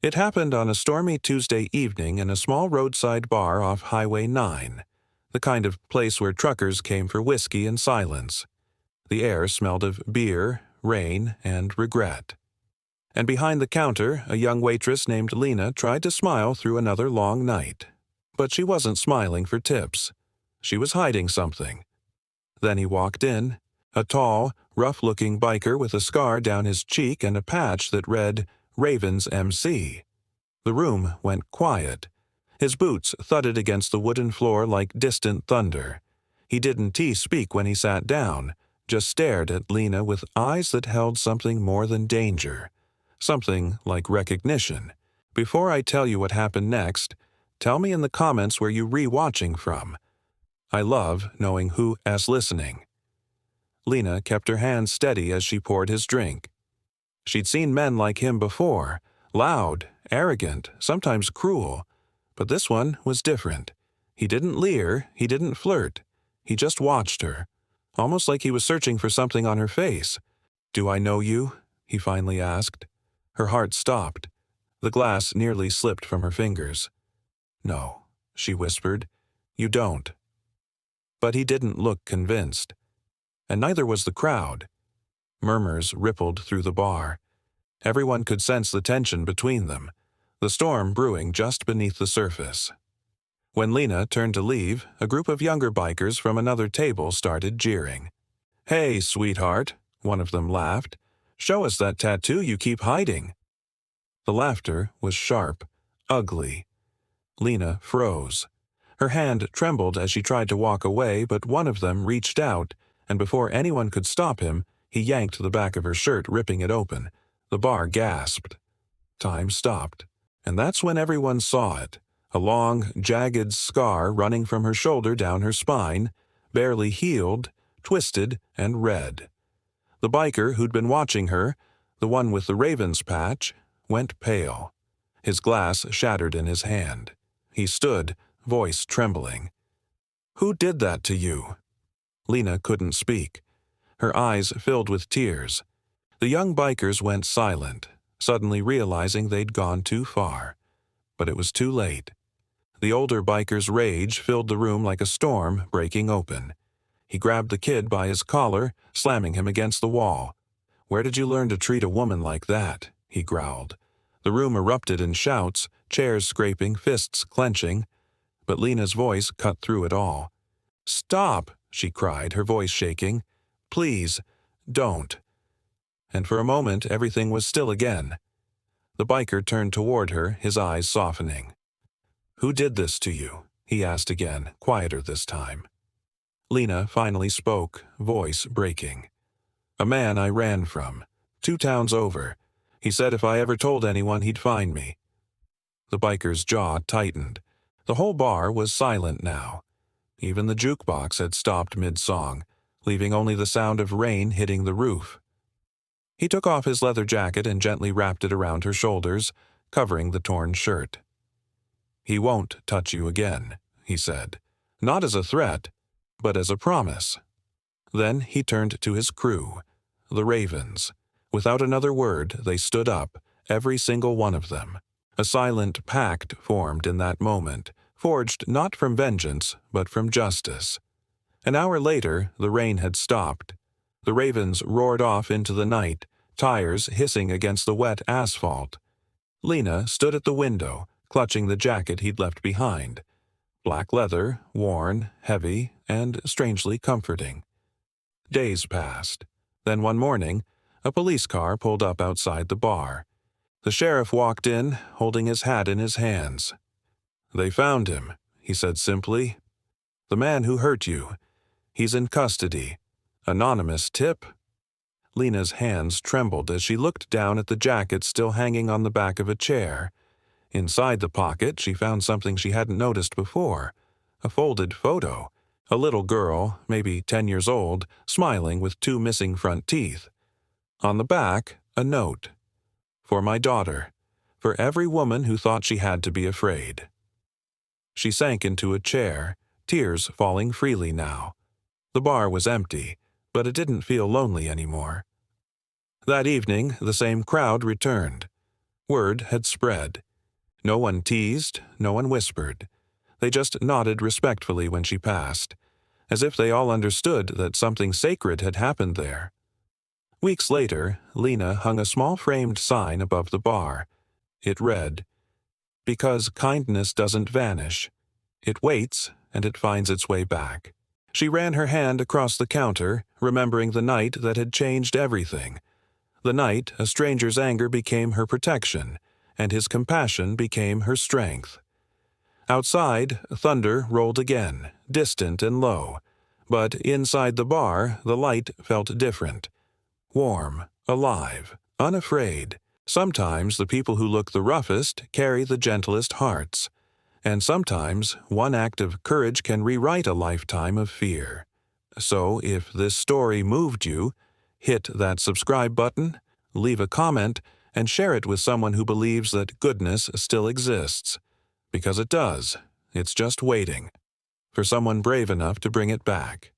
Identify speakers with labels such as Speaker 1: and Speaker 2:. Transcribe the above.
Speaker 1: It happened on a stormy Tuesday evening in a small roadside bar off Highway 9, the kind of place where truckers came for whiskey and silence. The air smelled of beer, rain, and regret. And behind the counter, a young waitress named Lena tried to smile through another long night. But she wasn't smiling for tips. She was hiding something. Then he walked in, a tall, rough-looking biker with a scar down his cheek and a patch that read, Ravens MC. The room went quiet. His boots thudded against the wooden floor like distant thunder. He didn't speak when he sat down, just stared at Lena with eyes that held something more than danger, something like recognition. Before I tell you what happened next, tell me in the comments where you're re-watching from. I love knowing who's listening. Lena kept her hands steady as she poured his drink. She'd seen men like him before, loud, arrogant, sometimes cruel. But this one was different. He didn't leer, he didn't flirt. He just watched her, almost like he was searching for something on her face. "Do I know you?" he finally asked. Her heart stopped. The glass nearly slipped from her fingers. "No," she whispered. "You don't." But he didn't look convinced. And neither was the crowd. Murmurs rippled through the bar. Everyone could sense the tension between them, the storm brewing just beneath the surface. When Lena turned to leave, a group of younger bikers from another table started jeering. "Hey, sweetheart," one of them laughed. "Show us that tattoo you keep hiding." The laughter was sharp, ugly. Lena froze. Her hand trembled as she tried to walk away, but one of them reached out, and before anyone could stop him, he yanked the back of her shirt, ripping it open. The bar gasped. Time stopped, and that's when everyone saw it. A long, jagged scar running from her shoulder down her spine, barely healed, twisted, and red. The biker who'd been watching her, the one with the Ravens patch, went pale. His glass shattered in his hand. He stood, voice trembling. "Who did that to you?" Lena couldn't speak. Her eyes filled with tears. The young bikers went silent, suddenly realizing they'd gone too far. But it was too late. The older biker's rage filled the room like a storm breaking open. He grabbed the kid by his collar, slamming him against the wall. "Where did you learn to treat a woman like that?" he growled. The room erupted in shouts, chairs scraping, fists clenching. But Lena's voice cut through it all. "Stop!" she cried, her voice shaking. "Please, don't." And for a moment everything was still again. The biker turned toward her, his eyes softening. "Who did this to you?" he asked again, quieter this time. Lena finally spoke, voice breaking. "A man I ran from, 2 towns over. He said if I ever told anyone he'd find me." The biker's jaw tightened. The whole bar was silent now. Even the jukebox had stopped mid-song, leaving only the sound of rain hitting the roof. He took off his leather jacket and gently wrapped it around her shoulders, covering the torn shirt. "He won't touch you again," he said. "Not as a threat, but as a promise." Then he turned to his crew, the Ravens. Without another word, they stood up, every single one of them. A silent pact formed in that moment, forged not from vengeance, but from justice. An hour later, the rain had stopped. The Ravens roared off into the night, tires hissing against the wet asphalt. Lena stood at the window, clutching the jacket he'd left behind. Black leather, worn, heavy, and strangely comforting. Days passed. Then one morning, a police car pulled up outside the bar. The sheriff walked in, holding his hat in his hands. "They found him," he said simply. "The man who hurt you. He's in custody. Anonymous tip?" Lena's hands trembled as she looked down at the jacket still hanging on the back of a chair. Inside the pocket, she found something she hadn't noticed before. A folded photo. A little girl, maybe 10 years old, smiling with 2 missing front teeth. On the back, a note. "For my daughter. For every woman who thought she had to be afraid." She sank into a chair, tears falling freely now. The bar was empty, but it didn't feel lonely anymore. That evening, the same crowd returned. Word had spread. No one teased, no one whispered. They just nodded respectfully when she passed, as if they all understood that something sacred had happened there. Weeks later, Lena hung a small framed sign above the bar. It read, "Because kindness doesn't vanish. It waits, and it finds its way back." She ran her hand across the counter, remembering the night that had changed everything. The night a stranger's anger became her protection, and his compassion became her strength. Outside, thunder rolled again, distant and low, but inside the bar, the light felt different. Warm, alive, unafraid. Sometimes the people who look the roughest carry the gentlest hearts, and sometimes one act of courage can rewrite a lifetime of fear. So if this story moved you, hit that subscribe button, leave a comment, and share it with someone who believes that goodness still exists. Because it does. It's just waiting for someone brave enough to bring it back.